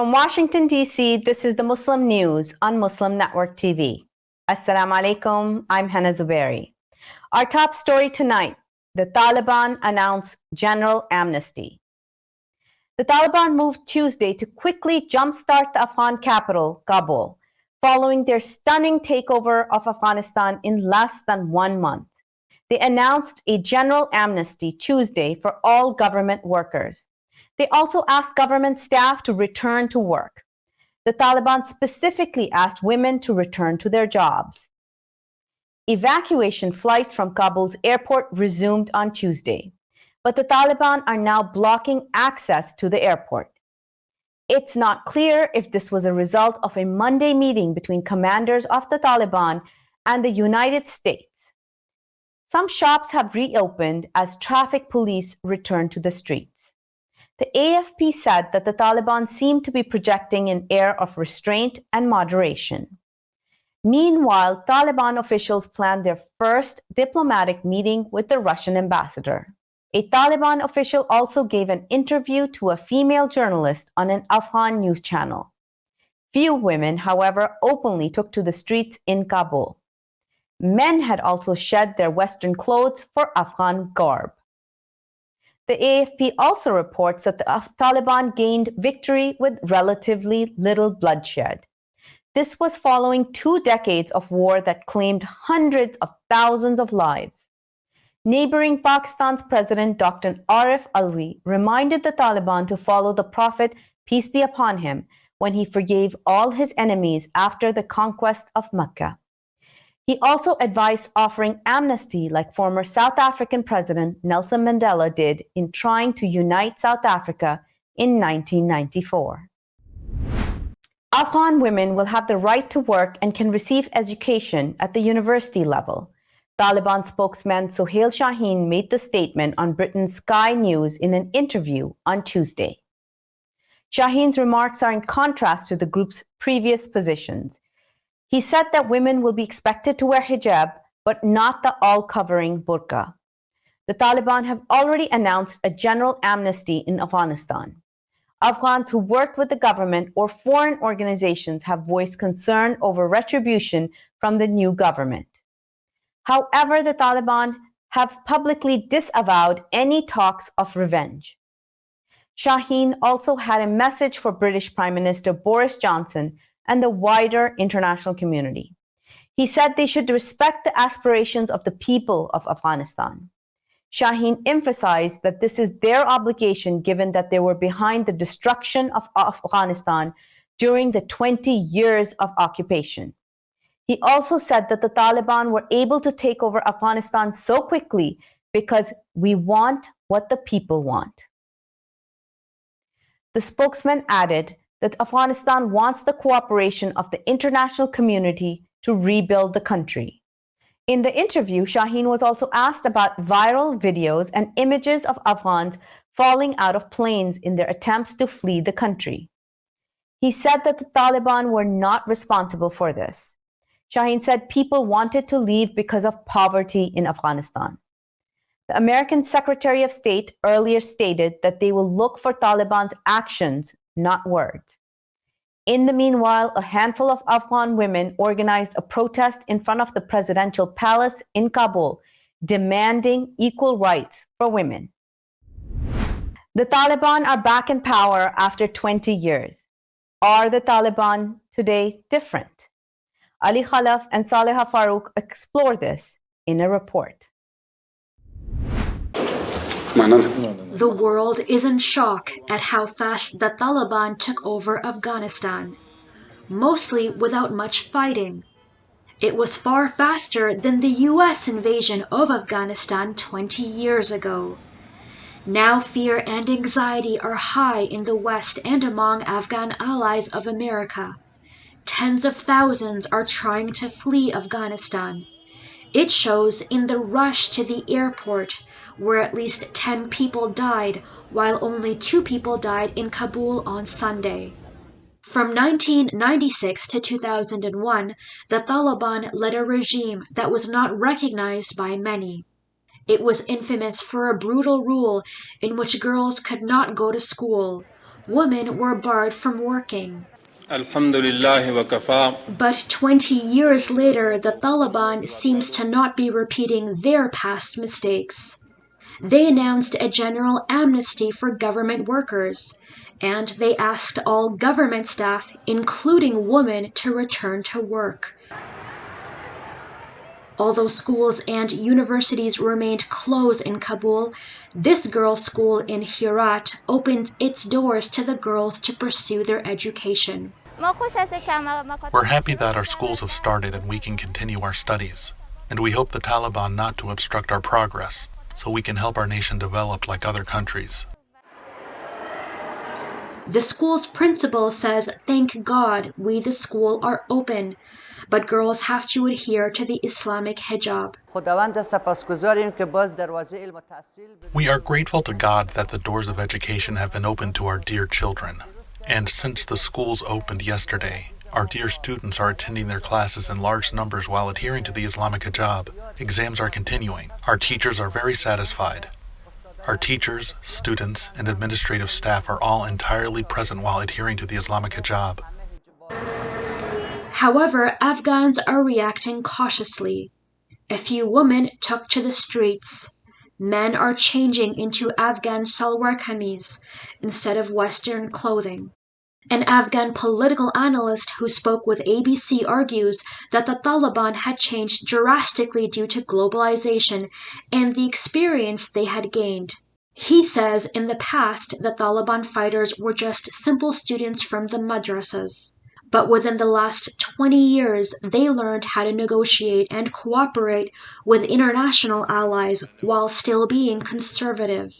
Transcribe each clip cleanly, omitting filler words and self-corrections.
From Washington, D.C., this is the Muslim News on Muslim Network TV. Assalamu alaikum, I'm Hena Zuberi. Our top story tonight, the Taliban announce general amnesty. The Taliban moved Tuesday to quickly jumpstart the Afghan capital, Kabul, following their stunning takeover of Afghanistan in less than 1 month. They announced a general amnesty Tuesday for all government workers. They also asked government staff to return to work. The Taliban specifically asked women to return to their jobs. Evacuation flights from Kabul's airport resumed on Tuesday, but the Taliban are now blocking access to the airport. It's not clear if this was a result of a Monday meeting between commanders of the Taliban and the United States. Some shops have reopened as traffic police return to the streets. The AFP said that the Taliban seemed to be projecting an air of restraint and moderation. Meanwhile, Taliban officials planned their first diplomatic meeting with the Russian ambassador. A Taliban official also gave an interview to a female journalist on an Afghan news channel. Few women, however, openly took to the streets in Kabul. Men had also shed their Western clothes for Afghan garb. The AFP also reports that the Taliban gained victory with relatively little bloodshed. This was following 2 decades of war that claimed hundreds of thousands of lives. Neighboring Pakistan's President Dr. Arif Alvi reminded the Taliban to follow the Prophet, peace be upon him, when he forgave all his enemies after the conquest of Mecca. He also advised offering amnesty like former South African President Nelson Mandela did in trying to unite South Africa in 1994. Afghan women will have the right to work and can receive education at the university level. Taliban spokesman Sohail Shaheen made the statement on Britain's Sky News in an interview on Tuesday. Shaheen's remarks are in contrast to the group's previous positions. He said that women will be expected to wear hijab, but not the all-covering burqa. The Taliban have already announced a general amnesty in Afghanistan. Afghans who worked with the government or foreign organizations have voiced concern over retribution from the new government. However, the Taliban have publicly disavowed any talks of revenge. Shaheen also had a message for British Prime Minister Boris Johnson and the wider international community. He said they should respect the aspirations of the people of Afghanistan. Shaheen emphasized that this is their obligation given that they were behind the destruction of Afghanistan during the 20 years of occupation. He also said that the Taliban were able to take over Afghanistan so quickly because we want what the people want. The spokesman added that Afghanistan wants the cooperation of the international community to rebuild the country. In the interview, Shaheen was also asked about viral videos and images of Afghans falling out of planes in their attempts to flee the country. He said that the Taliban were not responsible for this. Shaheen said people wanted to leave because of poverty in Afghanistan. The American Secretary of State earlier stated that they will look for Taliban's actions, not words. In the meanwhile, a handful of Afghan women organized a protest in front of the presidential palace in Kabul, demanding equal rights for women. The Taliban are back in power after 20 years. Are the Taliban today different? Ali Khalaf and Saleha Farouk explore this in a report. The world is in shock at how fast the Taliban took over Afghanistan, mostly without much fighting. It was far faster than the US invasion of Afghanistan 20 years ago. Now fear and anxiety are high in the West and among Afghan allies of America. Tens of thousands are trying to flee Afghanistan. It shows in the rush to the airport, where at least 10 people died, while only 2 people died in Kabul on Sunday. From 1996 to 2001, the Taliban led a regime that was not recognized by many. It was infamous for a brutal rule in which girls could not go to school. Women were barred from working. Alhamdulillah wa kafa. But 20 years later, the Taliban seems to not be repeating their past mistakes. They announced a general amnesty for government workers, and they asked all government staff, including women, to return to work. Although schools and universities remained closed in Kabul, this girls' school in Herat opened its doors to the girls to pursue their education. We're happy that our schools have started and we can continue our studies. And we hope the Taliban not to obstruct our progress, so we can help our nation develop like other countries. The school's principal says, "Thank God we, the school, are open, but girls have to adhere to the Islamic hijab." We are grateful to God that the doors of education have been opened to our dear children. And since the schools opened yesterday, our dear students are attending their classes in large numbers while adhering to the Islamic hijab. Exams are continuing. Our teachers are very satisfied. Our teachers, students, and administrative staff are all entirely present while adhering to the Islamic hijab. However, Afghans are reacting cautiously. A few women took to the streets. Men are changing into Afghan salwar kameez instead of Western clothing. An Afghan political analyst who spoke with ABC argues that the Taliban had changed drastically due to globalization and the experience they had gained. He says in the past the Taliban fighters were just simple students from the madrasas. But within the last 20 years, they learned how to negotiate and cooperate with international allies while still being conservative.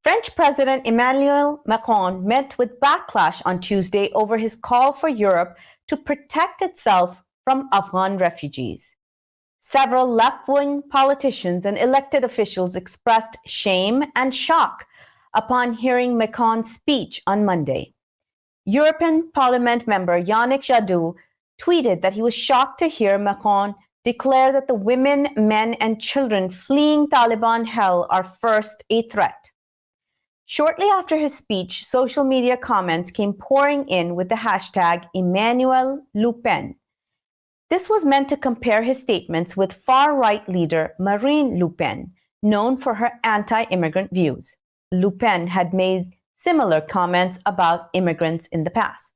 French President Emmanuel Macron met with backlash on Tuesday over his call for Europe to protect itself from Afghan refugees. Several left-wing politicians and elected officials expressed shame and shock upon hearing Macron's speech on Monday. European Parliament member Yannick Jadot tweeted that he was shocked to hear Macron declare that the women, men, and children fleeing Taliban hell are first a threat. Shortly after his speech, social media comments came pouring in with the hashtag Emmanuel Le Pen. This was meant to compare his statements with far-right leader Marine Le Pen, known for her anti-immigrant views. Le Pen had made similar comments about immigrants in the past.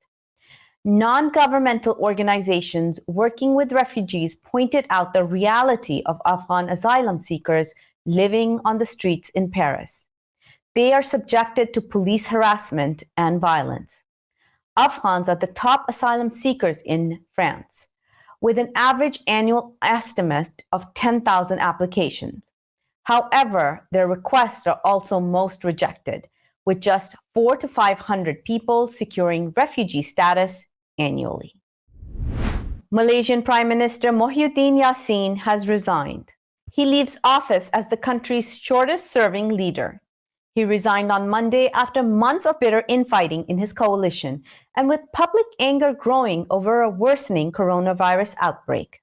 Non-governmental organizations working with refugees pointed out the reality of Afghan asylum seekers living on the streets in Paris. They are subjected to police harassment and violence. Afghans are the top asylum seekers in France, with an average annual estimate of 10,000 applications. However, their requests are also most rejected, with just 400 to 500 people securing refugee status annually. Malaysian Prime Minister Muhyiddin Yassin has resigned. He leaves office as the country's shortest-serving leader. He resigned on Monday after months of bitter infighting in his coalition and with public anger growing over a worsening coronavirus outbreak.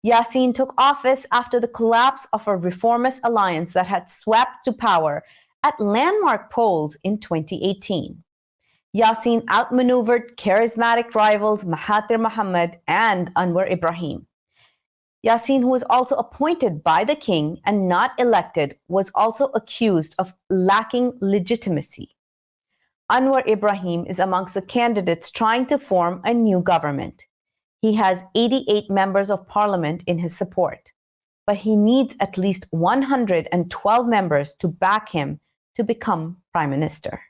Yassin took office after the collapse of a reformist alliance that had swept to power at landmark polls in 2018. Yassin outmaneuvered charismatic rivals Mahathir Mohamad and Anwar Ibrahim. Yassin, who was also appointed by the king and not elected, was also accused of lacking legitimacy. Anwar Ibrahim is amongst the candidates trying to form a new government. He has 88 members of parliament in his support, but he needs at least 112 members to back him to become prime minister.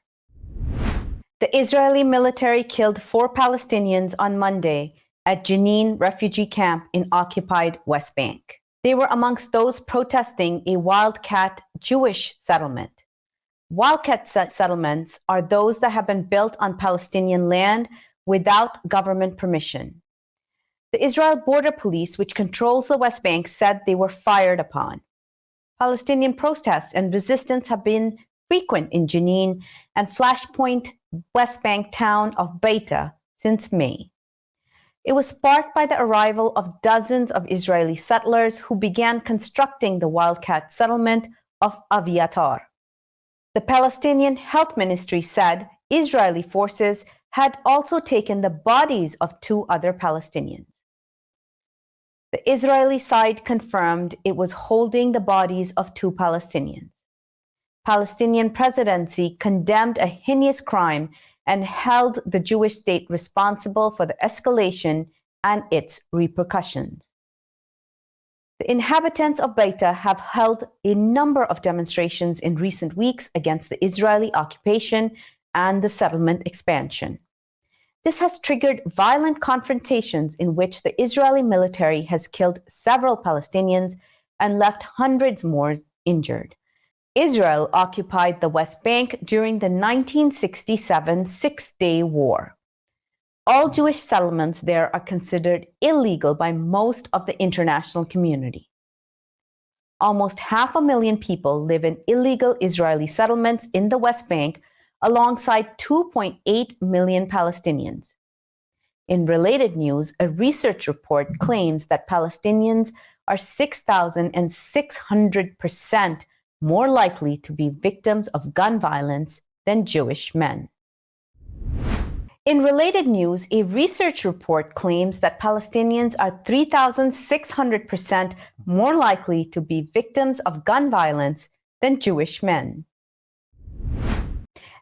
The Israeli military killed 4 Palestinians on Monday at Jenin refugee camp in occupied West Bank. They were amongst those protesting a wildcat Jewish settlement. Wildcat settlements are those that have been built on Palestinian land without government permission. The Israel Border Police, which controls the West Bank, said they were fired upon. Palestinian protests and resistance have been frequent in Jenin and flashpoint West Bank town of Beita since May. It was sparked by the arrival of dozens of Israeli settlers who began constructing the wildcat settlement of Aviatar. The Palestinian Health Ministry said Israeli forces had also taken the bodies of 2 other Palestinians. The Israeli side confirmed it was holding the bodies of 2 Palestinians. Palestinian presidency condemned a heinous crime and held the Jewish state responsible for the escalation and its repercussions. The inhabitants of Beita have held a number of demonstrations in recent weeks against the Israeli occupation and the settlement expansion. This has triggered violent confrontations in which the Israeli military has killed several Palestinians and left hundreds more injured. Israel occupied the West Bank during the 1967 Six-Day War. All Jewish settlements there are considered illegal by most of the international community. Almost 500,000 people live in illegal Israeli settlements in the West Bank, alongside 2.8 million Palestinians. In related news, a research report claims that Palestinians are 6,600% more likely to be victims of gun violence than Jewish men. In related news, a research report claims that Palestinians are 3,600% more likely to be victims of gun violence than Jewish men.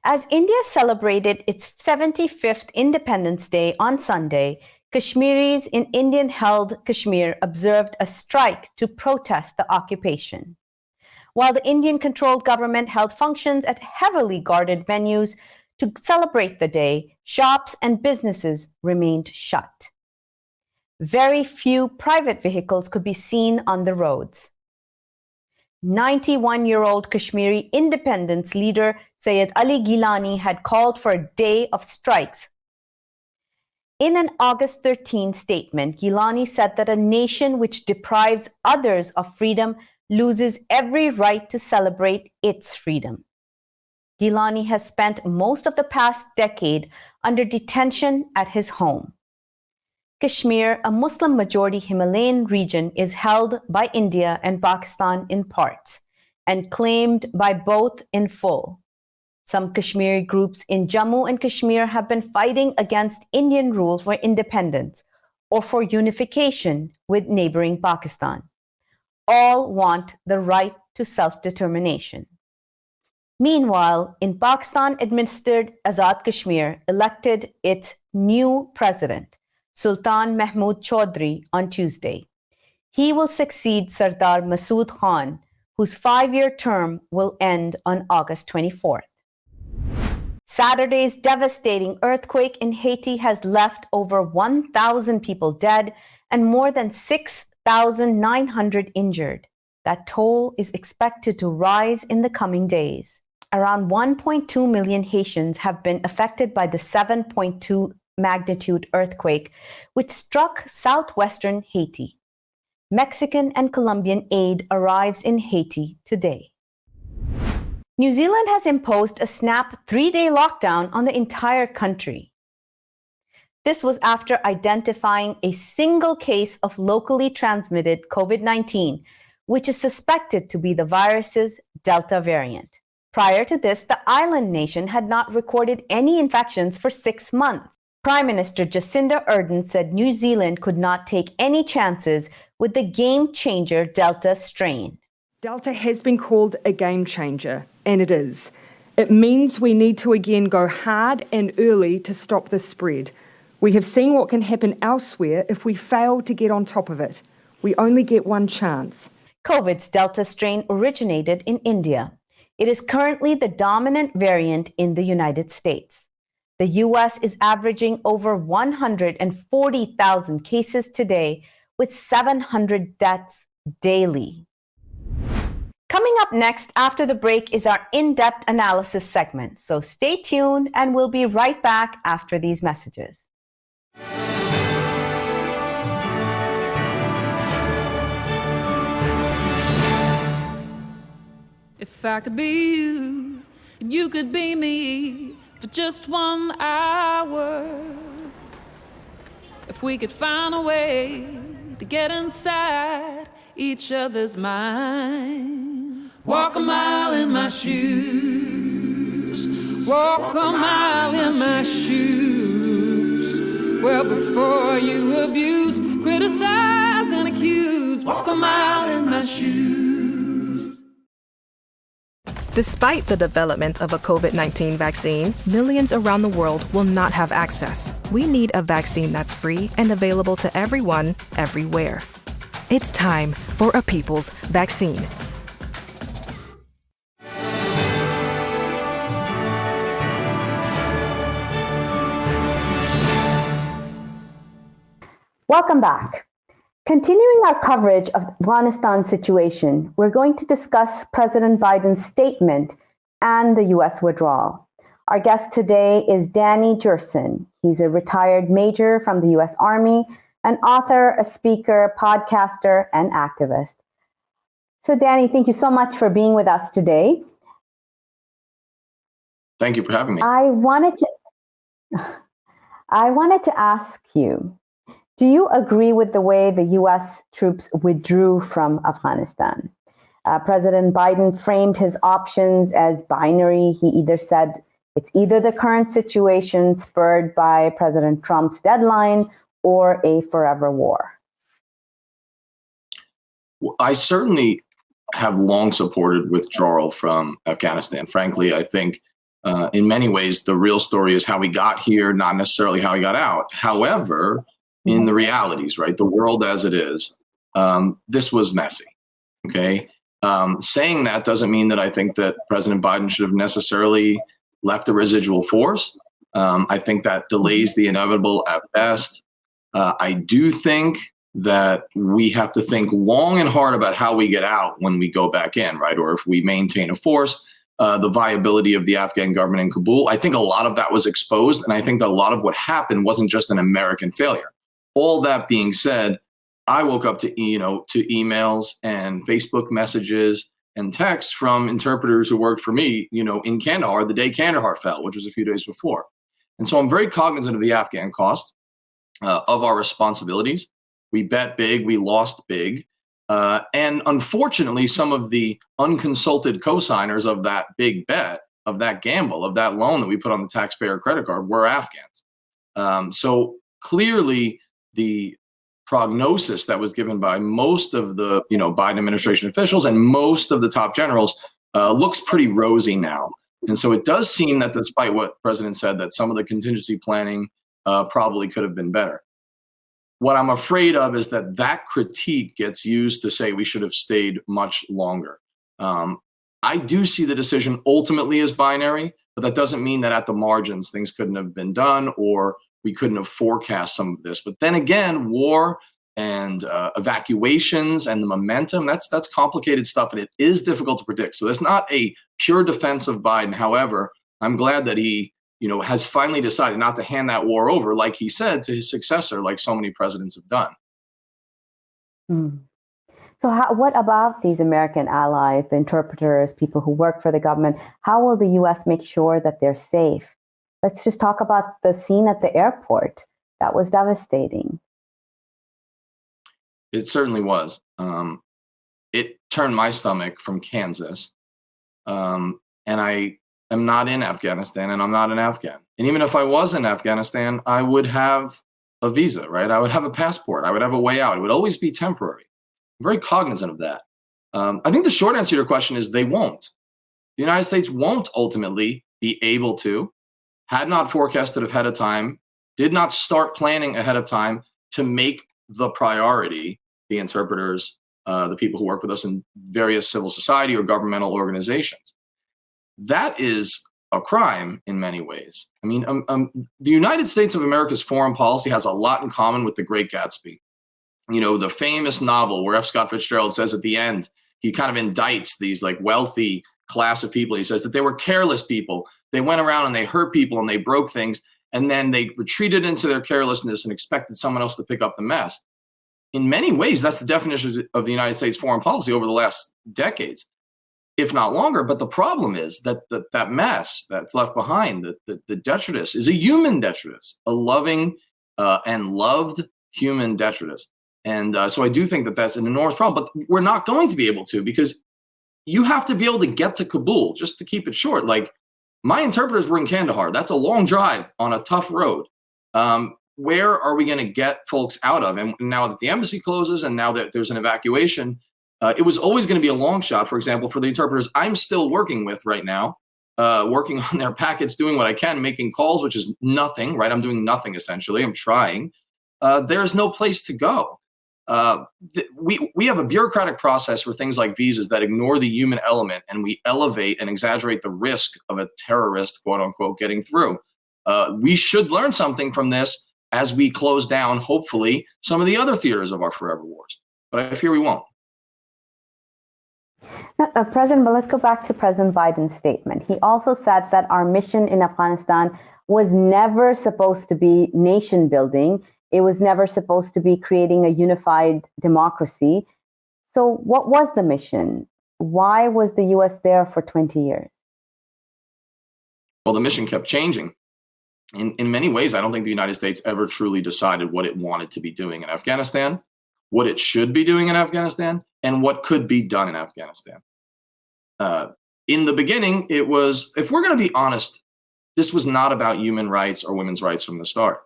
As India celebrated its 75th Independence Day on Sunday, Kashmiris in Indian-held Kashmir observed a strike to protest the occupation. While the Indian-controlled government held functions at heavily guarded venues to celebrate the day, shops and businesses remained shut. Very few private vehicles could be seen on the roads. 91-year-old Kashmiri independence leader Sayyid Ali Gilani had called for a day of strikes. In an August 13 statement, Gilani said that a nation which deprives others of freedom loses every right to celebrate its freedom. Gilani has spent most of the past decade under detention at his home. Kashmir, a Muslim-majority Himalayan region, is held by India and Pakistan in parts and claimed by both in full. Some Kashmiri groups in Jammu and Kashmir have been fighting against Indian rule for independence or for unification with neighboring Pakistan. All want the right to self-determination. Meanwhile, in Pakistan-administered Azad Kashmir elected its new president, Sultan Mahmood Chaudhry, on Tuesday. He will succeed Sardar Masood Khan, whose 5-year term will end on August 24th. Saturday's devastating earthquake in Haiti has left over 1,000 people dead and more than 6,900 injured. That toll is expected to rise in the coming days. Around 1.2 million Haitians have been affected by the 7.2 magnitude earthquake, which struck southwestern Haiti. Mexican and Colombian aid arrives in Haiti today. New Zealand has imposed a snap 3-day lockdown on the entire country. This was after identifying a single case of locally transmitted COVID-19, which is suspected to be the virus's Delta variant. Prior to this, the island nation had not recorded any infections for 6 months. Prime Minister Jacinda Ardern said New Zealand could not take any chances with the game-changer Delta strain. Delta has been called a game changer, and it is. It means we need to again go hard and early to stop the spread. We have seen what can happen elsewhere if we fail to get on top of it. We only get one chance. COVID's Delta strain originated in India. It is currently the dominant variant in the United States. The U.S. is averaging over 140,000 cases today, with 700 deaths daily. Coming up next after the break is our in-depth analysis segment, so stay tuned and we'll be right back after these messages. If I could be you, and you could be me for just 1 hour. If we could find a way to get inside each other's minds. Walk a mile in my shoes. Walk a mile in my shoes. Well, before you abuse, criticize, and accuse, walk a mile in my shoes. Despite the development of a COVID-19 vaccine, millions around the world will not have access. We need a vaccine that's free and available to everyone, everywhere. It's time for a people's vaccine. Welcome back. Continuing our coverage of the Afghanistan situation, we're going to discuss President Biden's statement and the U.S. withdrawal. Our guest today is Danny Jerson. He's a retired major from the U.S. Army, an author, a speaker, podcaster, and activist. So Danny, thank you so much for being with us today. Thank you for having me. I wanted to ask you, do you agree with the way the U.S. troops withdrew from Afghanistan? President Biden framed his options as binary. He either said it's either the current situation spurred by President Trump's deadline or a forever war. Well, I certainly have long supported withdrawal from Afghanistan. Frankly, I think in many ways, the real story is how we got here, not necessarily how we got out. However, in the realities, right, the world as it is, this was messy, okay? Saying that doesn't mean that I think that President Biden should have necessarily left a residual force. I think that delays the inevitable at best. I do think that we have to think long and hard about how we get out when we go back in, right? Or if we maintain a force, the viability of the Afghan government in Kabul. I think a lot of that was exposed, and I think that a lot of what happened wasn't just an American failure. All that being said, I woke up to emails and Facebook messages and texts from interpreters who worked for me, in Kandahar the day Kandahar fell, which was a few days before. And so I'm very cognizant of the Afghan cost, of our responsibilities. We bet big, we lost big. And unfortunately, some of the unconsulted co-signers of that big bet, of that gamble, of that loan that we put on the taxpayer credit card were Afghans. So clearly, the prognosis that was given by most of the Biden administration officials and most of the top generals looks pretty rosy now. And so it does seem that despite what the president said, that some of the contingency planning probably could have been better. What I'm afraid of is that that critique gets used to say we should have stayed much longer. I do see the decision ultimately as binary, but that doesn't mean that at the margins things couldn't have been done or we couldn't have forecast some of this. But then again, war and evacuations and the momentum, that's complicated stuff, and it is difficult to predict. So that's not a pure defense of Biden. However, I'm glad that he has finally decided not to hand that war over, like he said, to his successor, like so many presidents have done. So what about these American allies, the interpreters, people who work for the government? How will the U.S. make sure that they're safe? Let's just talk about the scene at the airport. That was devastating. It certainly was. It turned my stomach from Kansas. And I am not in Afghanistan, and I'm not an Afghan. And even if I was in Afghanistan, I would have a visa, right? I would have a passport. I would have a way out. It would always be temporary. I'm very cognizant of that. I think the short answer to your question is they won't. The United States won't ultimately be able to, had not forecasted ahead of time, did not start planning ahead of time to make the priority the interpreters, the people who work with us in various civil society or governmental organizations. That is a crime in many ways. I mean, the United States of America's foreign policy has a lot in common with The Great Gatsby. The famous novel where F. Scott Fitzgerald says at the end, he kind of indicts these like wealthy class of people. He says that they were careless people. They went around and they hurt people and they broke things. And then they retreated into their carelessness and expected someone else to pick up the mess. In many ways, that's the definition of the United States foreign policy over the last decades, if not longer. But the problem is that that mess that's left behind, the detritus, is a human detritus, a loving and loved human detritus. And so I do think that that's an enormous problem. But we're not going to be able to, because you have to be able to get to Kabul, just to keep it short. Like, my interpreters were in Kandahar. That's a long drive on a tough road. Where are we going to get folks out of? And now that the embassy closes and now that there's an evacuation, it was always going to be a long shot. For example, for the interpreters I'm still working with right now, working on their packets, doing what I can, making calls, which is nothing, right? I'm doing nothing, essentially. I'm trying. There's no place to go. We have a bureaucratic process for things like visas that ignore the human element, and we elevate and exaggerate the risk of a terrorist, quote unquote, getting through. We should learn something from this as we close down, hopefully, some of the other theaters of our forever wars. But I fear we won't. President, but let's go back to President Biden's statement. He also said that our mission in Afghanistan was never supposed to be nation building. It was never supposed to be creating a unified democracy. So what was the mission? Why was the U.S. there for 20 years? Well, the mission kept changing. In many ways, I don't think the United States ever truly decided what it wanted to be doing in Afghanistan, what it should be doing in Afghanistan, and what could be done in Afghanistan. In the beginning, it was, if we're going to be honest, this was not about human rights or women's rights from the start.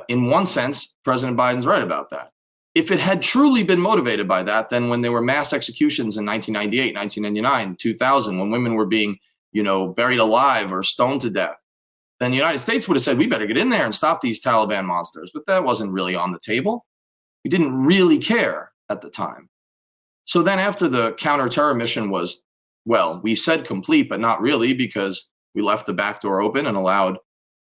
In one sense, President Biden's right about that. If it had truly been motivated by that, then when there were mass executions in 1998, 1999, 2000, when women were being, buried alive or stoned to death, then the United States would have said, we better get in there and stop these Taliban monsters. But that wasn't really on the table. We didn't really care at the time. So then after the counter-terror mission was, well, we said complete, but not really, because we left the back door open and allowed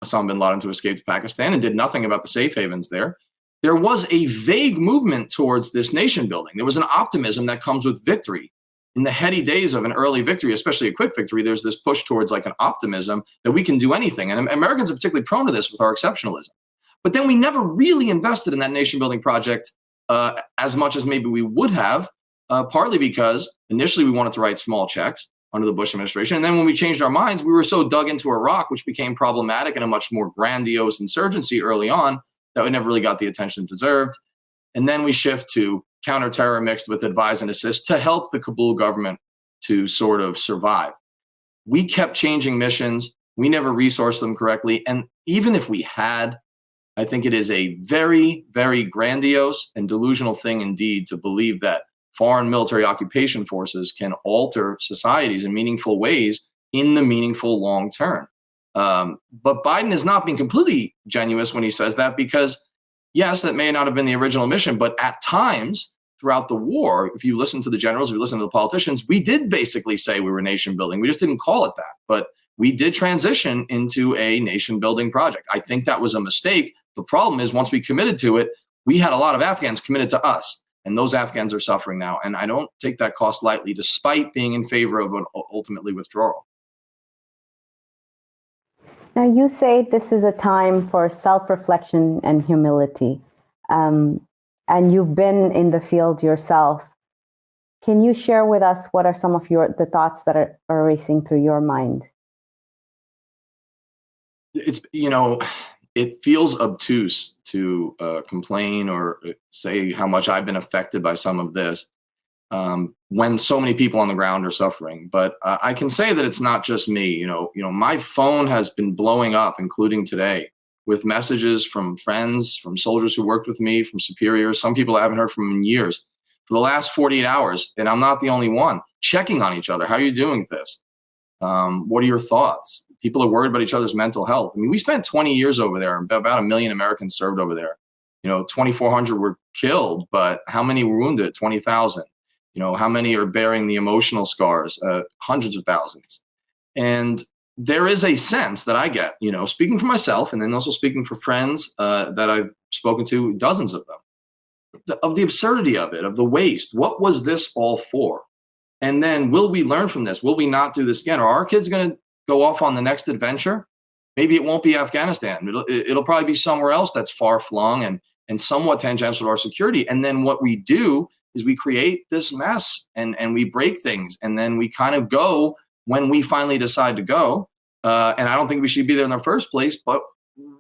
Osama bin Laden to escape to Pakistan and did nothing about the safe havens there. There was a vague movement towards this nation building. There was an optimism that comes with victory. In the heady days of an early victory, especially a quick victory, there's this push towards like an optimism that we can do anything. And Americans are particularly prone to this with our exceptionalism. But then we never really invested in that nation building project as much as maybe we would have, partly because initially we wanted to write small checks under the Bush administration. And then when we changed our minds, we were so dug into Iraq, which became problematic and a much more grandiose insurgency early on, that we never really got the attention deserved. And then we shift to counterterror mixed with advise and assist to help the Kabul government to sort of survive. We kept changing missions. We never resourced them correctly. And even if we had, I think it is a very, very grandiose and delusional thing indeed to believe that foreign military occupation forces can alter societies in meaningful ways in the meaningful long term. But Biden is not being completely genuine when he says that, because yes, that may not have been the original mission, but at times throughout the war, if you listen to the generals, if you listen to the politicians, we did basically say we were nation building. We just didn't call it that, but we did transition into a nation building project. I think that was a mistake. The problem is once we committed to it, we had a lot of Afghans committed to us, and those Afghans are suffering now. And I don't take that cost lightly, despite being in favor of an ultimately withdrawal. Now, you say this is a time for self-reflection and humility, and you've been in the field yourself. Can you share with us what are some of the thoughts that are racing through your mind? It's, it feels obtuse to complain or say how much I've been affected by some of this when so many people on the ground are suffering. But I can say that it's not just me. My phone has been blowing up, including today, with messages from friends, from soldiers who worked with me, from superiors, some people I haven't heard from in years, for the last 48 hours. And I'm not the only one, checking on each other. How are you doing with this? What are your thoughts? People are worried about each other's mental health. I mean, we spent 20 years over there. About 1 million Americans served over there. 2,400 were killed, but how many were wounded? 20,000. How many are bearing the emotional scars? Hundreds of thousands. And there is a sense that I get, speaking for myself and then also speaking for friends that I've spoken to, dozens of them, of the absurdity of it, of the waste. What was this all for? And then will we learn from this? Will we not do this again? Are our kids going to go off on the next adventure? Maybe it won't be Afghanistan. It'll probably be somewhere else that's far flung and somewhat tangential to our security. And then what we do is we create this mess and we break things. And then we kind of go when we finally decide to go. And I don't think we should be there in the first place, but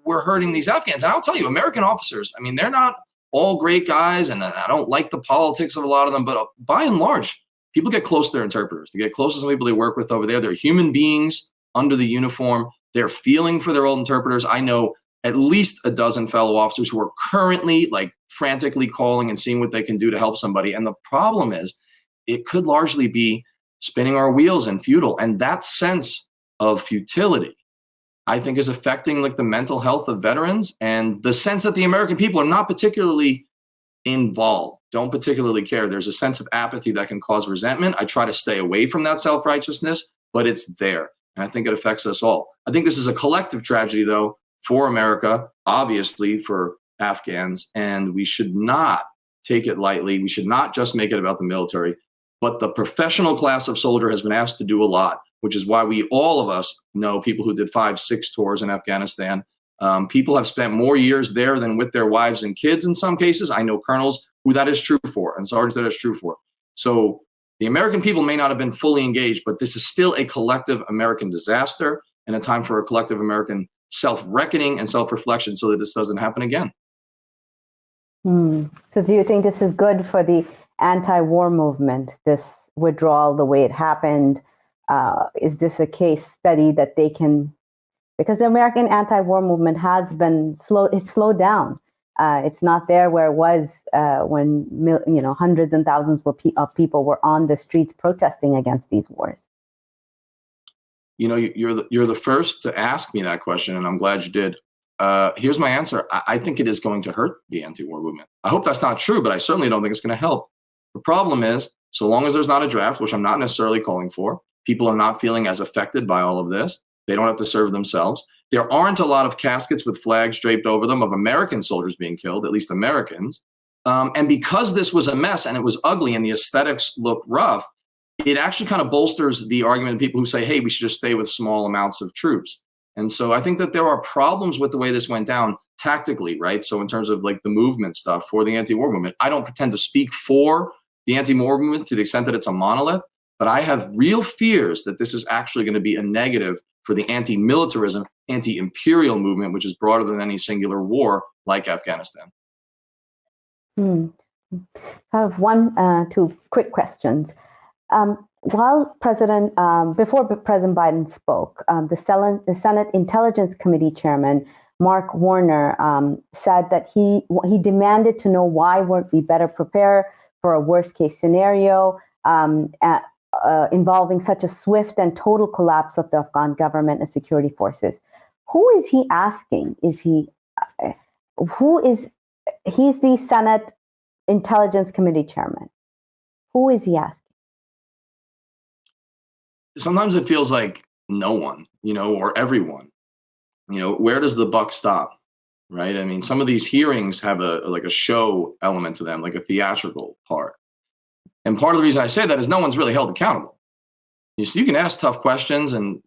we're hurting these Afghans. And I'll tell you, American officers, I mean, they're not all great guys, and I don't like the politics of a lot of them, but by and large, people get close to their interpreters. They get close to some people they work with over there. They're human beings under the uniform. They're feeling for their old interpreters. I know at least a dozen fellow officers who are currently like frantically calling and seeing what they can do to help somebody. And the problem is it could largely be spinning our wheels and futile. And that sense of futility, I think, is affecting like the mental health of veterans and the sense that the American people are not particularly involved, don't particularly care. There's a sense of apathy that can cause resentment. I try to stay away from that self-righteousness, but it's there. And I think it affects us all. I think this is a collective tragedy, though, for America, obviously for Afghans, and we should not take it lightly. We should not just make it about the military, but the professional class of soldier has been asked to do a lot, which is why we, all of us, know people who did 5-6 tours in Afghanistan. People have spent more years there than with their wives and kids in some cases. I know colonels who that is true for and sergeants that is true for. So the American people may not have been fully engaged, but this is still a collective American disaster and a time for a collective American self-reckoning and self-reflection so that this doesn't happen again. So do you think this is good for the anti-war movement, this withdrawal, the way it happened? Is this a case study that they can, because the American anti-war movement has been it's slowed down. It's not there where it was when hundreds and thousands of people were on the streets protesting against these wars. You're the first to ask me that question, and I'm glad you did. Here's my answer. I think it is going to hurt the anti-war movement. I hope that's not true, but I certainly don't think it's going to help. The problem is, so long as there's not a draft, which I'm not necessarily calling for, people are not feeling as affected by all of this. They don't have to serve themselves. There aren't a lot of caskets with flags draped over them of American soldiers being killed, at least Americans. And because this was a mess and it was ugly and the aesthetics look rough, it actually kind of bolsters the argument of people who say, hey, we should just stay with small amounts of troops. And so I think that there are problems with the way this went down tactically, right? So in terms of like the movement stuff for the anti-war movement, I don't pretend to speak for the anti-war movement to the extent that it's a monolith, but I have real fears that this is actually going to be a negative for the anti-militarism, anti-imperial movement, which is broader than any singular war like Afghanistan. I have two quick questions. Before President Biden spoke, the Senate Intelligence Committee Chairman, Mark Warner, said that he demanded to know why weren't we better prepared for a worst case scenario involving such a swift and total collapse of the Afghan government and security forces. Who is he asking? He's the Senate Intelligence Committee Chairman. Who is he asking? Sometimes it feels like no one, or everyone. Where does the buck stop, right? I mean, some of these hearings have a show element to them, like a theatrical part. And part of the reason I say that is no one's really held accountable. You can ask tough questions and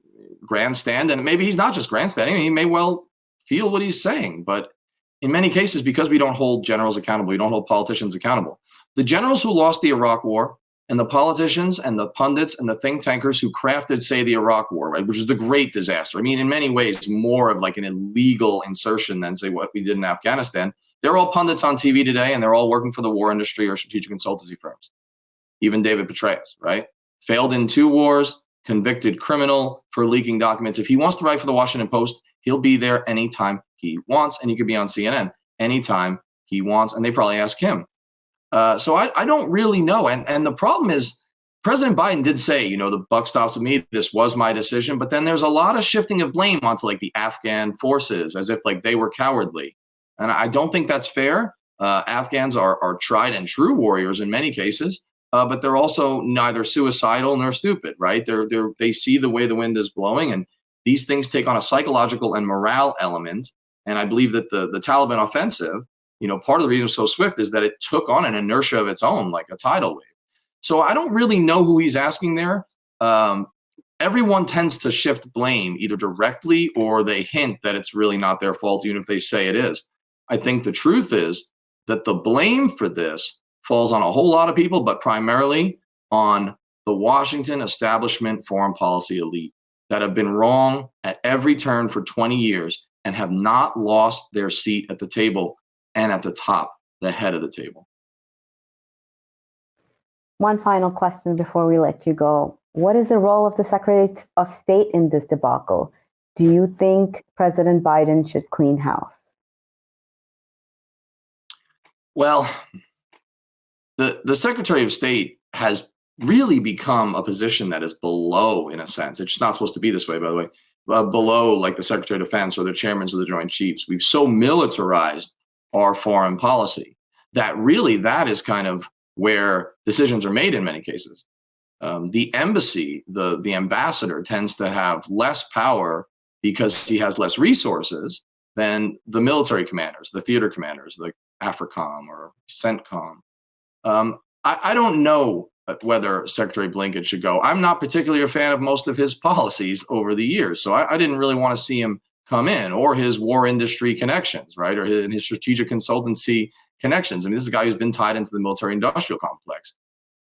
grandstand, and maybe he's not just grandstanding. He may well feel what he's saying. But in many cases, because we don't hold generals accountable, we don't hold politicians accountable. The generals who lost the Iraq War and the politicians and the pundits and the think tankers who crafted, say, the Iraq War, right, which is the great disaster. I mean, in many ways, more of like an illegal insertion than, say, what we did in Afghanistan. They're all pundits on TV today, and they're all working for the war industry or strategic consultancy firms. Even David Petraeus, right? Failed in 2 wars, convicted criminal for leaking documents. If he wants to write for the Washington Post, he'll be there anytime he wants, and he could be on CNN anytime he wants, and they probably ask him. So I don't really know. And the problem is, President Biden did say, the buck stops with me. This was my decision. But then there's a lot of shifting of blame onto like the Afghan forces as if like they were cowardly. And I don't think that's fair. Afghans are tried and true warriors in many cases. But they're also neither suicidal nor stupid, right? They see the way the wind is blowing, and these things take on a psychological and morale element. And I believe that the Taliban offensive, part of the reason it was so swift is that it took on an inertia of its own, like a tidal wave. So I don't really know who he's asking there. Everyone tends to shift blame either directly or they hint that it's really not their fault, even if they say it is. I think the truth is that the blame for this falls on a whole lot of people, but primarily on the Washington establishment foreign policy elite that have been wrong at every turn for 20 years and have not lost their seat at the table and at the top, the head of the table. One final question before we let you go. What is the role of the Secretary of State in this debacle? Do you think President Biden should clean house? Well, the Secretary of State has really become a position that is below, in a sense. It's not supposed to be this way, by the way, below like the Secretary of Defense or the chairmen of the Joint Chiefs. We've so militarized our foreign policy that really that is kind of where decisions are made in many cases. The embassy, the ambassador tends to have less power because he has less resources than the military commanders, the theater commanders, like AFRICOM or CENTCOM. I don't know whether Secretary Blinken should go. I'm not particularly a fan of most of his policies over the years, so I didn't really want to see him come in, or his war industry connections, right, or his strategic consultancy connections. I mean, this is a guy who's been tied into the military-industrial complex.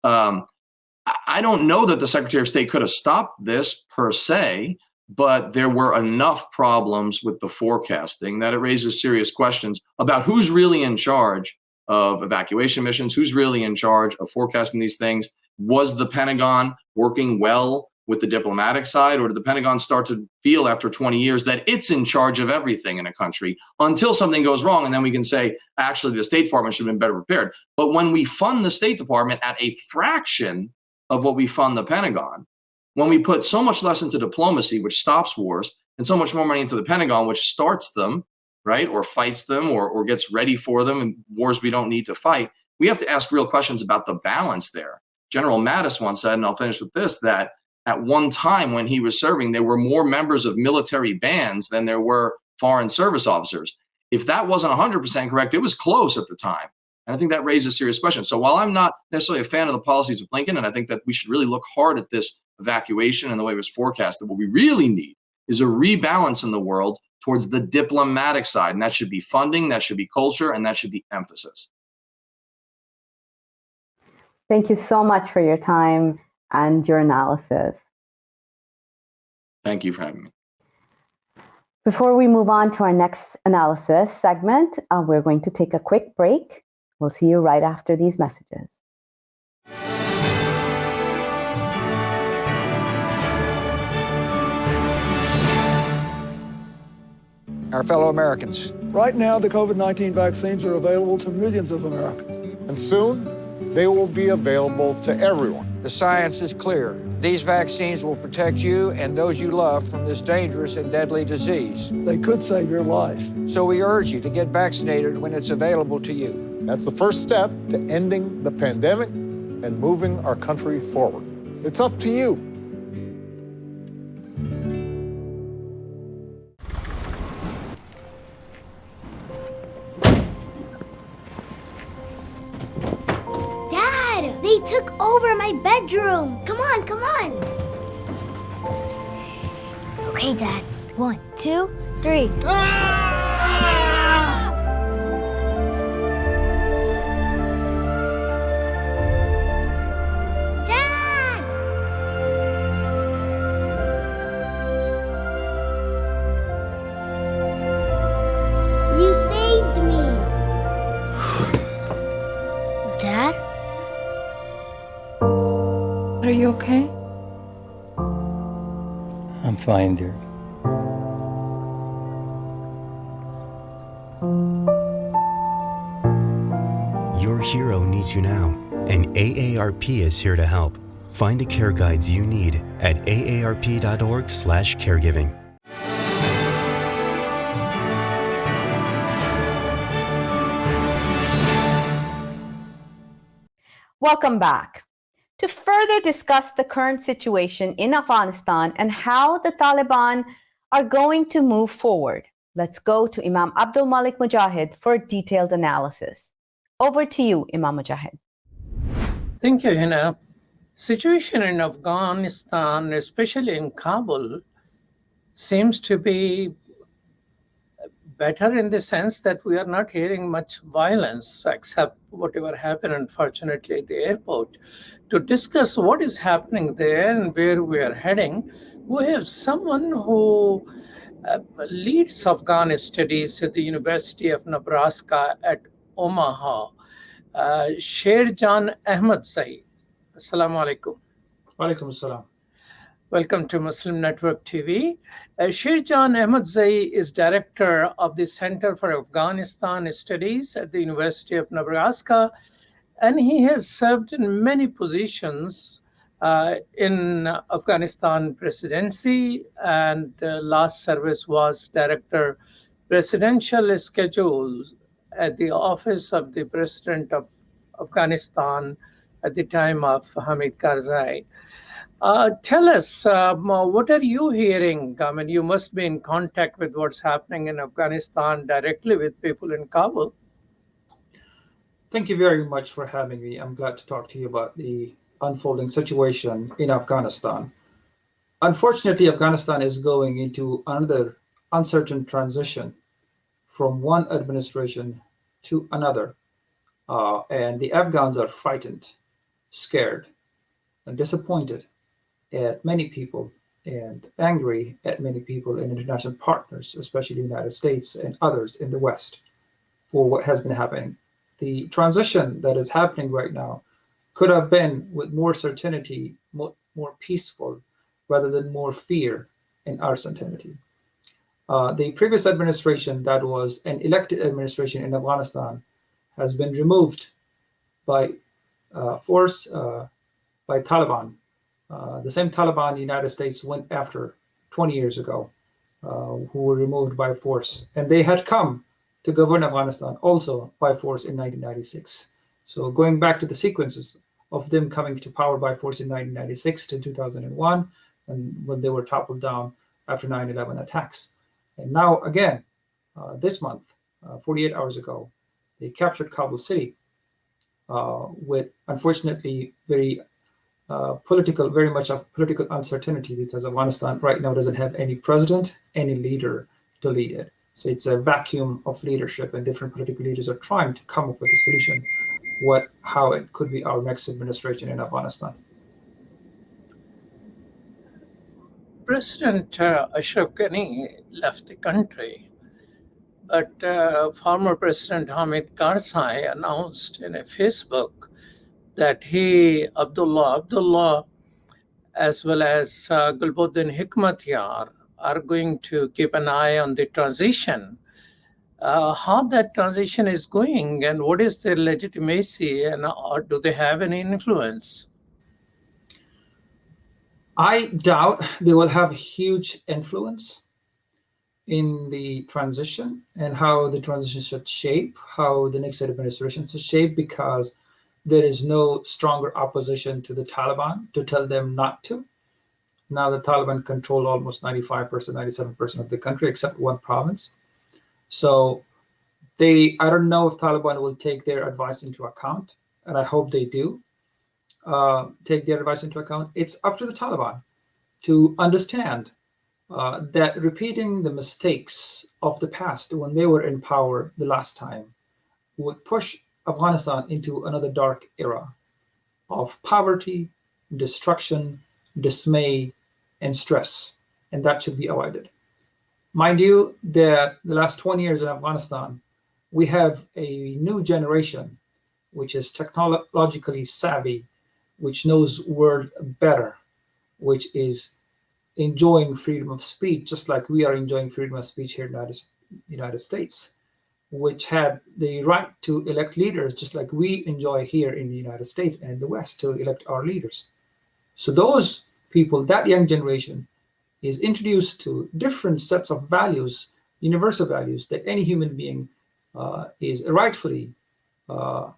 I don't know that the Secretary of State could have stopped this per se, but there were enough problems with the forecasting that it raises serious questions about who's really in charge of evacuation missions, who's really in charge of forecasting these things. Was the Pentagon working well with the diplomatic side, or did the Pentagon start to feel after 20 years that it's in charge of everything in a country until something goes wrong, and then we can say, actually, the State Department should have been better prepared. But when we fund the State Department at a fraction of what we fund the Pentagon, when we put so much less into diplomacy, which stops wars, and so much more money into the Pentagon, which starts them, right, or fights them, or gets ready for them in wars we don't need to fight, we have to ask real questions about the balance there. General Mattis once said, and I'll finish with this, that at one time when he was serving, there were more members of military bands than there were foreign service officers. If that wasn't 100% correct, it was close at the time. And I think that raises serious questions. So while I'm not necessarily a fan of the policies of Blinken, and I think that we should really look hard at this evacuation and the way it was forecasted, what we really need is a rebalance in the world towards the diplomatic side. And that should be funding, that should be culture, and that should be emphasis. Thank you so much for your time and your analysis. Thank you for having me. Before we move on to our next analysis segment, we're going to take a quick break. We'll see you right after these messages. Our fellow Americans. Right now, the COVID-19 vaccines are available to millions of Americans. And soon, they will be available to everyone. The science is clear. These vaccines will protect you and those you love from this dangerous and deadly disease. They could save your life. So we urge you to get vaccinated when it's available to you. That's the first step to ending the pandemic and moving our country forward. It's up to you. They took over my bedroom. Come on, come on. Okay, Dad. 1, 2, 3. Dad! You saved me. Dad? Are you okay? I'm fine, dear. Your hero needs you now, and AARP is here to help. Find the care guides you need at aarp.org/caregiving. Welcome back. To further discuss the current situation in Afghanistan and how the Taliban are going to move forward, let's go to Imam Abdul Malik Mujahid for a detailed analysis. Over to you, Imam Mujahid. Thank you, Hena. Situation in Afghanistan, especially in Kabul, seems to be better in the sense that we are not hearing much violence except whatever happened, unfortunately, at the airport. To discuss what is happening there and where we are heading, we have someone who leads Afghan studies at the University of Nebraska at Omaha, Sherjan Ahmadzai. Assalamu alaikum. Walaikum assalam. Welcome to Muslim Network TV. Shirjan Ahmadzai is director of the Center for Afghanistan Studies at the University of Nebraska, and he has served in many positions in Afghanistan presidency, and last service was director presidential schedules at the office of the president of Afghanistan at the time of Hamid Karzai. Tell us, what are you hearing? I mean, you must be in contact with what's happening in Afghanistan directly with people in Kabul. Thank you very much for having me. I'm glad to talk to you about the unfolding situation in Afghanistan. Unfortunately, Afghanistan is going into another uncertain transition from one administration to another. And the Afghans are frightened, scared, and disappointed at many people and angry at many people and international partners, especially the United States and others in the West, for what has been happening. The transition that is happening right now could have been with more certainty, more peaceful, rather than more fear and uncertainty. The previous administration, that was an elected administration in Afghanistan, has been removed by force by Taliban. The same Taliban the United States went after 20 years ago, who were removed by force. And they had come to govern Afghanistan also by force in 1996. So going back to the sequences of them coming to power by force in 1996 to 2001, and when they were toppled down after 9/11 attacks. And now again, this month, 48 hours ago, they captured Kabul city with, unfortunately, very much of political uncertainty, because Afghanistan right now doesn't have any president, any leader to lead it. So it's a vacuum of leadership, and different political leaders are trying to come up with a solution, how it could be our next administration in Afghanistan. President Ashraf Ghani left the country, but former President Hamid Karzai announced in a Facebook that he, Abdullah, as well as Gulbuddin Hikmatyar are going to keep an eye on the transition. How that transition is going, and what is their legitimacy, and or do they have any influence? I doubt they will have a huge influence in the transition and how the transition should shape, how the next administration should shape, because there is no stronger opposition to the Taliban to tell them not to. Now the Taliban control almost 95%, 97% of the country, except one province. So I don't know if Taliban will take their advice into account, and I hope they do take their advice into account. It's up to the Taliban to understand that repeating the mistakes of the past when they were in power the last time would push Afghanistan into another dark era of poverty, destruction, dismay, and stress, and that should be avoided. Mind you, that the last 20 years in Afghanistan, we have a new generation which is technologically savvy, which knows world better, which is enjoying freedom of speech, just like we are enjoying freedom of speech here in the United States, which had the right to elect leaders, just like we enjoy here in the United States and in the West to elect our leaders. So those people, that young generation, is introduced to different sets of values, universal values that any human being is rightfully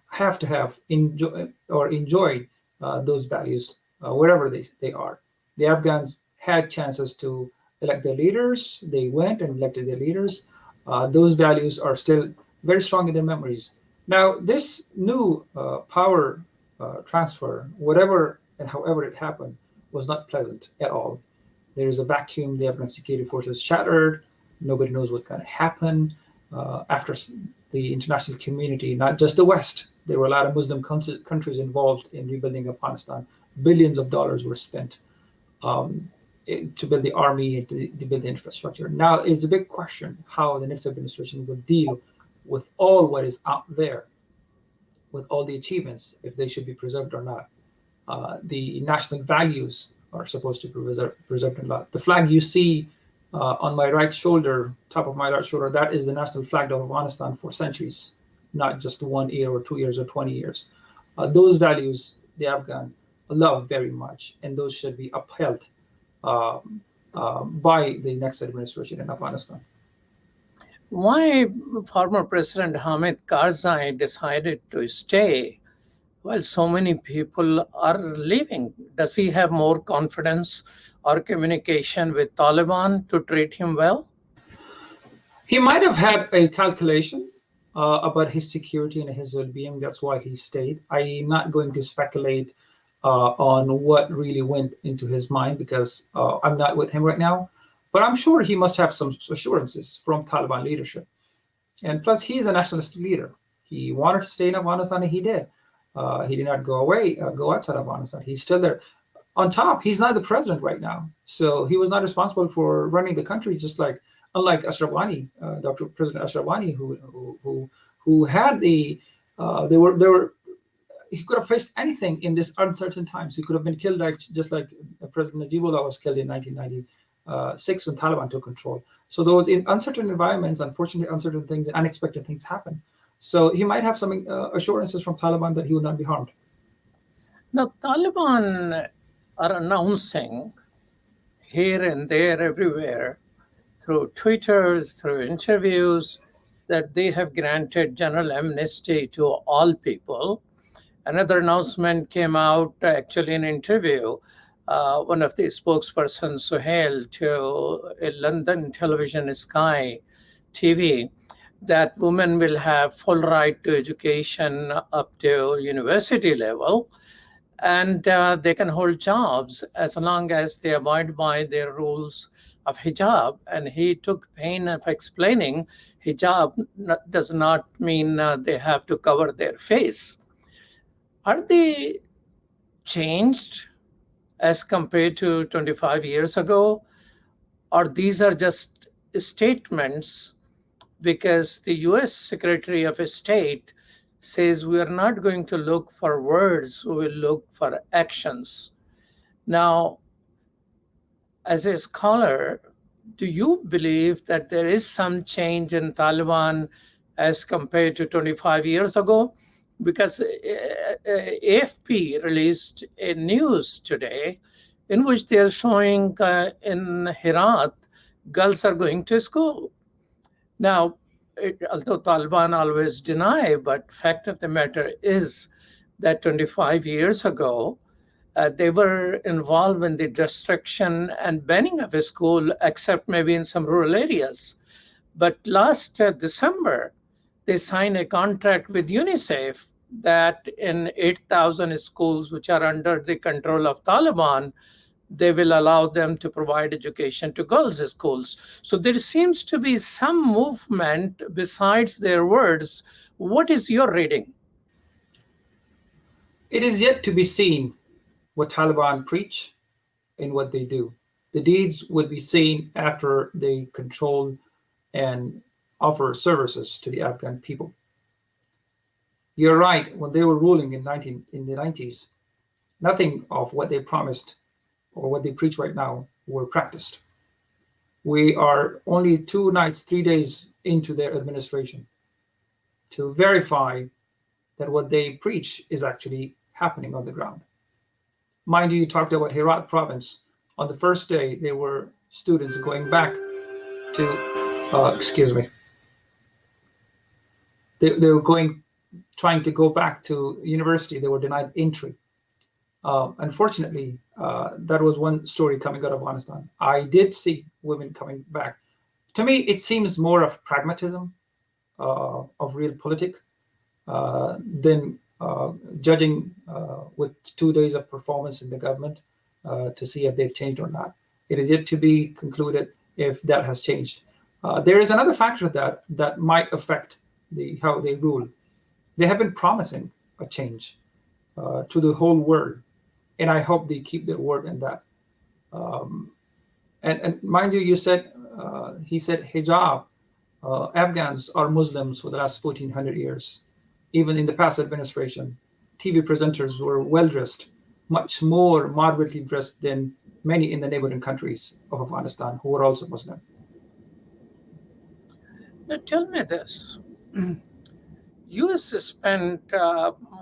have to have enjoy those values wherever they are. The Afghans had chances to elect their leaders. They went and elected their leaders. Those values are still very strong in their memories. Now, this new power transfer, whatever and however it happened, was not pleasant at all. There is a vacuum. The Afghan security forces shattered. Nobody knows what's going to happen after the international community, not just the West. There were a lot of Muslim countries involved in rebuilding Afghanistan. Billions of dollars were spent to build the army and to build the infrastructure. Now, it's a big question how the next administration will deal with all what is out there, with all the achievements, if they should be preserved or not. The national values are supposed to be preserved in law. The flag you see on my right shoulder, top of my right shoulder, that is the national flag of Afghanistan for centuries, not just 1 year or 2 years or 20 years. Those values, the Afghan love very much, and those should be upheld by the next administration in Afghanistan. Why former President Hamid Karzai decided to stay while so many people are leaving? Does he have more confidence or communication with Taliban to treat him well? He might have had a calculation about his security and his well-being. That's why he stayed. I'm not going to speculate on what really went into his mind because I'm not with him right now. But I'm sure he must have some assurances from Taliban leadership. And plus, he's a nationalist leader. He wanted to stay in Afghanistan, and he did. He did not go outside Afghanistan. He's still there. On top, he's not the president right now. So he was not responsible for running the country, unlike Ashraf Ghani, Dr. President Ashraf Ghani, who had he could have faced anything in these uncertain times. He could have been killed just like President Najibullah was killed in 1996 when Taliban took control. So those in uncertain environments, unfortunately, uncertain things, unexpected things happen. So he might have some assurances from Taliban that he will not be harmed. Now, Taliban are announcing here and there, everywhere, through Twitters, through interviews, that they have granted general amnesty to all people. Another announcement came out, actually in an interview, one of the spokespersons, Suhail, to a London television, Sky TV, that women will have full right to education up to university level, and they can hold jobs as long as they abide by their rules of hijab. And he took pain of explaining hijab does not mean they have to cover their face. Are they changed as compared to 25 years ago? Or these are just statements because the US Secretary of State says we are not going to look for words, we will look for actions. Now, as a scholar, do you believe that there is some change in Taliban as compared to 25 years ago? Because AFP released a news today in which they are showing in Herat, girls are going to school. Now, although Taliban always deny, but fact of the matter is that 25 years ago, they were involved in the destruction and banning of a school, except maybe in some rural areas. But last December, they signed a contract with UNICEF that in 8,000 schools which are under the control of Taliban, they will allow them to provide education to girls' schools. So there seems to be some movement besides their words. What is your reading? It is yet to be seen what Taliban preach and what they do. The deeds would be seen after they control and offer services to the Afghan people. You're right, when they were ruling in the 90s, nothing of what they promised or what they preach right now were practiced. We are only 3 days into their administration to verify that what they preach is actually happening on the ground. Mind you, you talked about Herat province. On the first day, there were students going back to, They were trying to go back to university. They were denied entry. Unfortunately, that was one story coming out of Afghanistan. I did see women coming back. To me, it seems more of pragmatism, of realpolitik, than judging with 2 days of performance in the government to see if they've changed or not. It is yet to be concluded if that has changed. There is another factor that might affect how they rule. They have been promising a change to the whole world, and I hope they keep their word in that. And mind you, he said hijab. Afghans are Muslims for the last 1,400 years. Even in the past administration, TV presenters were well dressed. much more moderately dressed than many in the neighboring countries of Afghanistan who were also Muslim. Now tell me this. US spent,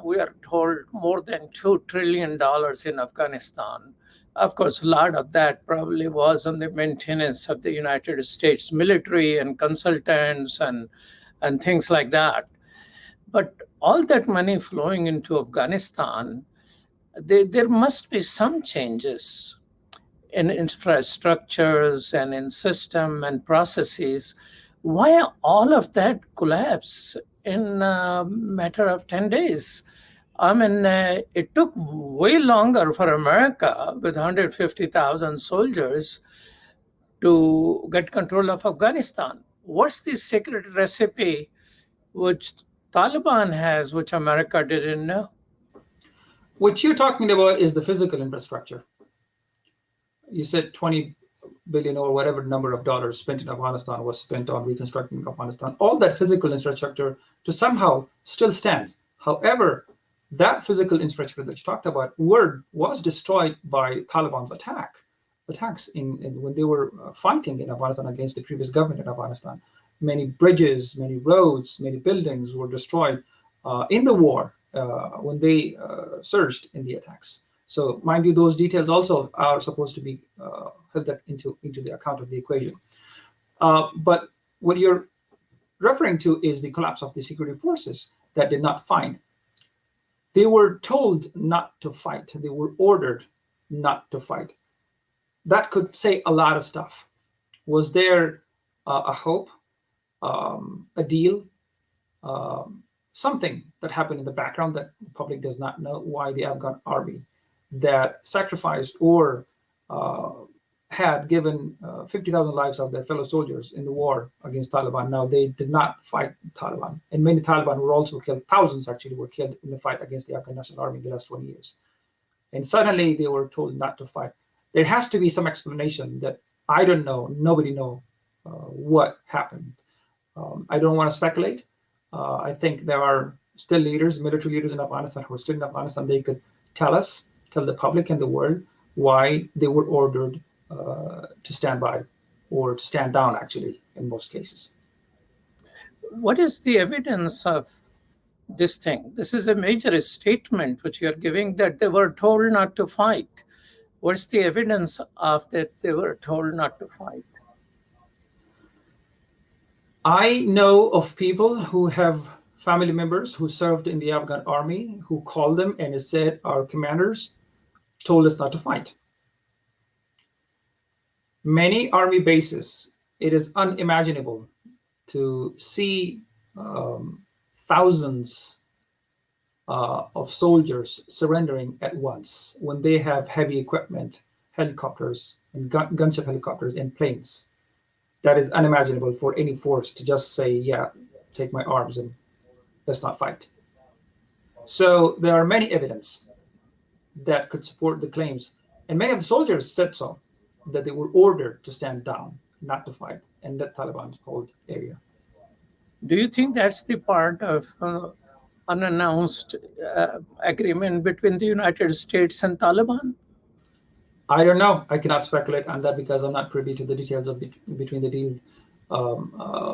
we are told, more than $2 trillion in Afghanistan. Of course, a lot of that probably was on the maintenance of the United States military and consultants and things like that. But all that money flowing into Afghanistan, there must be some changes in infrastructures and in system and processes. Why all of that collapse in a matter of 10 days? I mean, it took way longer for America with 150,000 soldiers to get control of Afghanistan. What's the secret recipe which Taliban has, which America didn't know? What you're talking about is the physical infrastructure. You said 20 billion or whatever number of dollars spent in Afghanistan was spent on reconstructing Afghanistan. All that physical infrastructure to somehow still stands. However, that physical infrastructure that you talked about was destroyed by Taliban's attacks when they were fighting in Afghanistan against the previous government in Afghanistan. Many bridges, many roads, many buildings were destroyed in the war when they surged in the attacks. So mind you, those details also are supposed to be held into the account of the equation. But what you're referring to is the collapse of the security forces that did not fight. They were told not to fight. They were ordered not to fight. That could say a lot of stuff. Was there a hope, a deal, something that happened in the background that the public does not know? Why the Afghan army that sacrificed or had given 50,000 lives of their fellow soldiers in the war against Taliban. Now, they did not fight Taliban. And many Taliban were also killed. Thousands actually were killed in the fight against the Afghan National Army in the last 20 years. And suddenly they were told not to fight. There has to be some explanation that I don't know, nobody knows what happened. I don't want to speculate. I think there are still leaders, military leaders in Afghanistan who are still in Afghanistan. They could tell the public and the world why they were ordered to stand by or to stand down, actually, in most cases. What is the evidence of this thing? This is a major statement which you're giving, that they were told not to fight. What's the evidence of that they were told not to fight? I know of people who have family members who served in the Afghan army who called them and said, our commanders told us not to fight. Many army bases, it is unimaginable to see thousands of soldiers surrendering at once when they have heavy equipment, helicopters, and gunship helicopters and planes. That is unimaginable for any force to just say, yeah, take my arms and let's not fight. So there are many evidence that could support the claims. And many of the soldiers said so, that they were ordered to stand down, not to fight, and let Taliban hold area. Do you think that's the part of unannounced agreement between the United States and Taliban? I don't know. I cannot speculate on that because I'm not privy to the details of between the deal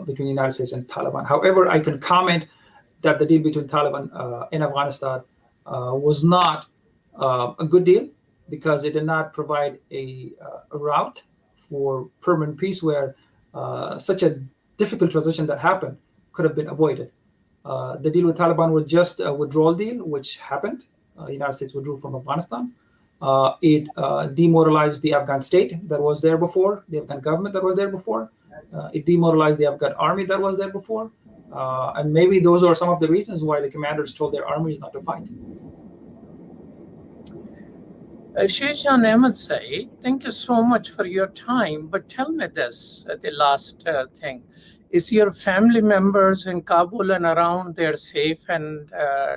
between the United States and Taliban. However, I can comment that the deal between Taliban and Afghanistan was not a good deal because it did not provide a route for permanent peace where such a difficult transition that happened could have been avoided. The deal with Taliban was just a withdrawal deal, which happened. The United States withdrew from Afghanistan. It demoralized the Afghan state that was there before, the Afghan government that was there before. It demoralized the Afghan army that was there before. And maybe those are some of the reasons why the commanders told their armies not to fight. Shehjan Ahmed Saeed, thank you so much for your time. But tell me this, the last thing. Is your family members in Kabul and around, they're safe and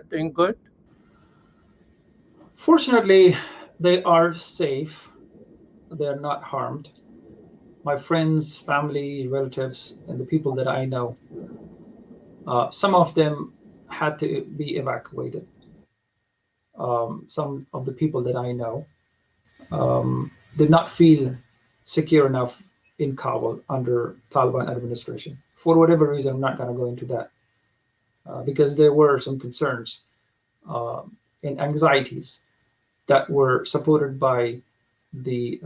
doing good? Fortunately, they are safe. They are not harmed. My friends, family, relatives, and the people that I know, some of them had to be evacuated. some of the people that I know did not feel secure enough in Kabul under Taliban administration. For whatever reason, I'm not going to go into that because there were some concerns and anxieties that were supported by the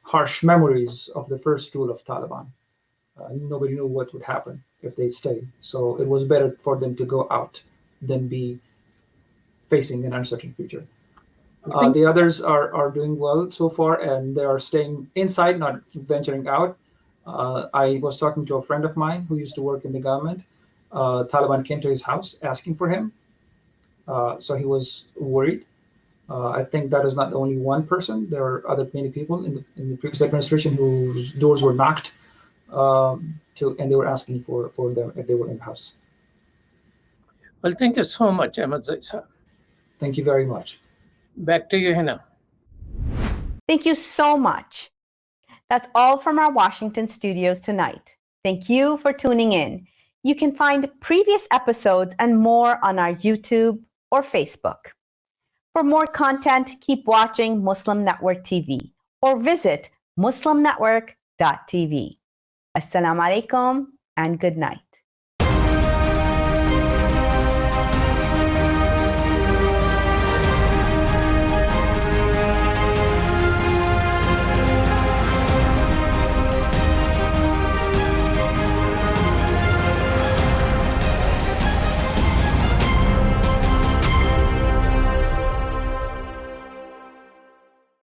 harsh memories of the first rule of Taliban. Nobody knew what would happen if they stayed. So it was better for them to go out than be facing an uncertain future. The others are doing well so far, and they are staying inside, not venturing out. I was talking to a friend of mine who used to work in the government. Taliban came to his house asking for him. So he was worried. I think that is not the only one person. There are many people in the previous administration whose doors were knocked and they were asking for them if they were in the house. Well, thank you so much, Ahmed Zaisa. Thank you very much. Back to you, Hena. Thank you so much. That's all from our Washington studios tonight. Thank you for tuning in. You can find previous episodes and more on our YouTube or Facebook. For more content, keep watching Muslim Network TV or visit muslimnetwork.tv. Assalamu alaikum and good night.